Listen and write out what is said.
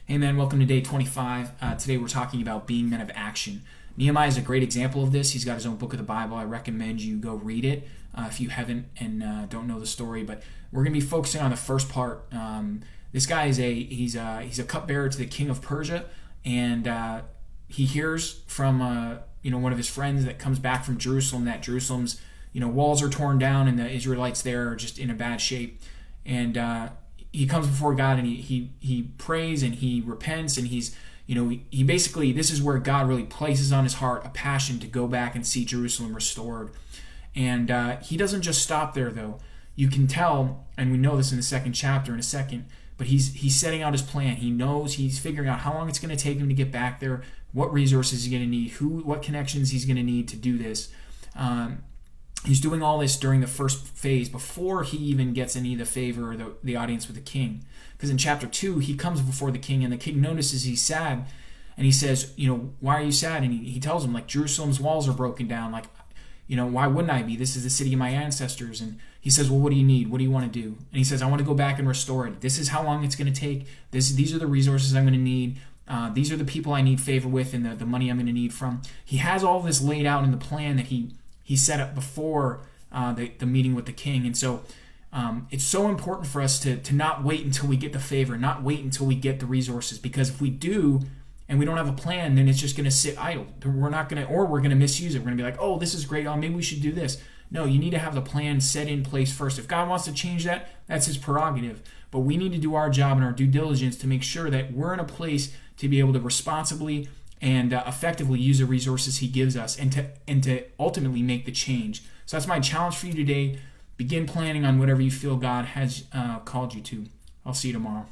Hey man, welcome to day 25. Today we're talking about being men of action. Nehemiah is a great example of this. He's got his own book of the Bible. I recommend you go read it if you haven't and don't know the story. But we're going to be focusing on the first part. This guy is he's a cupbearer to the king of Persia, and he hears from one of his friends that comes back from Jerusalem that Jerusalem's walls are torn down and the Israelites there are just in a bad shape. And he comes before God and he prays and he repents, and he basically, this is where God really places on his heart a passion to go back and see Jerusalem restored. And he doesn't just stop there though. You can tell, and we know this in the second chapter in a second, but he's setting out his plan. He knows, he's figuring out how long it's going to take him to get back there, what resources he's going to need, what connections he's going to need to do this. He's doing all this during the first phase before he even gets any of the favor or the audience with the king. Because in chapter 2, he comes before the king, and the king notices he's sad, and he says, why are you sad? And he tells him, like, Jerusalem's walls are broken down. Like, why wouldn't I be? This is the city of my ancestors. And he says, well, what do you need? What do you want to do? And he says, I want to go back and restore it. This is how long it's going to take. These are the resources I'm going to need. These are the people I need favor with, and the money I'm going to need from. He has all this laid out in the plan that he set up before the meeting with the king. And so it's so important for us to not wait until we get the favor, not wait until we get the resources, because if we do and we don't have a plan, then it's just going to sit idle. We're going to misuse it. We're going to be like, oh, this is great. Oh, maybe we should do this. No, you need to have the plan set in place first. If God wants to change that, that's his prerogative. But we need to do our job and our due diligence to make sure that we're in a place to be able to responsibly and effectively use the resources he gives us, and to ultimately make the change. So that's my challenge for you today. Begin planning on whatever you feel God has called you to. I'll see you tomorrow.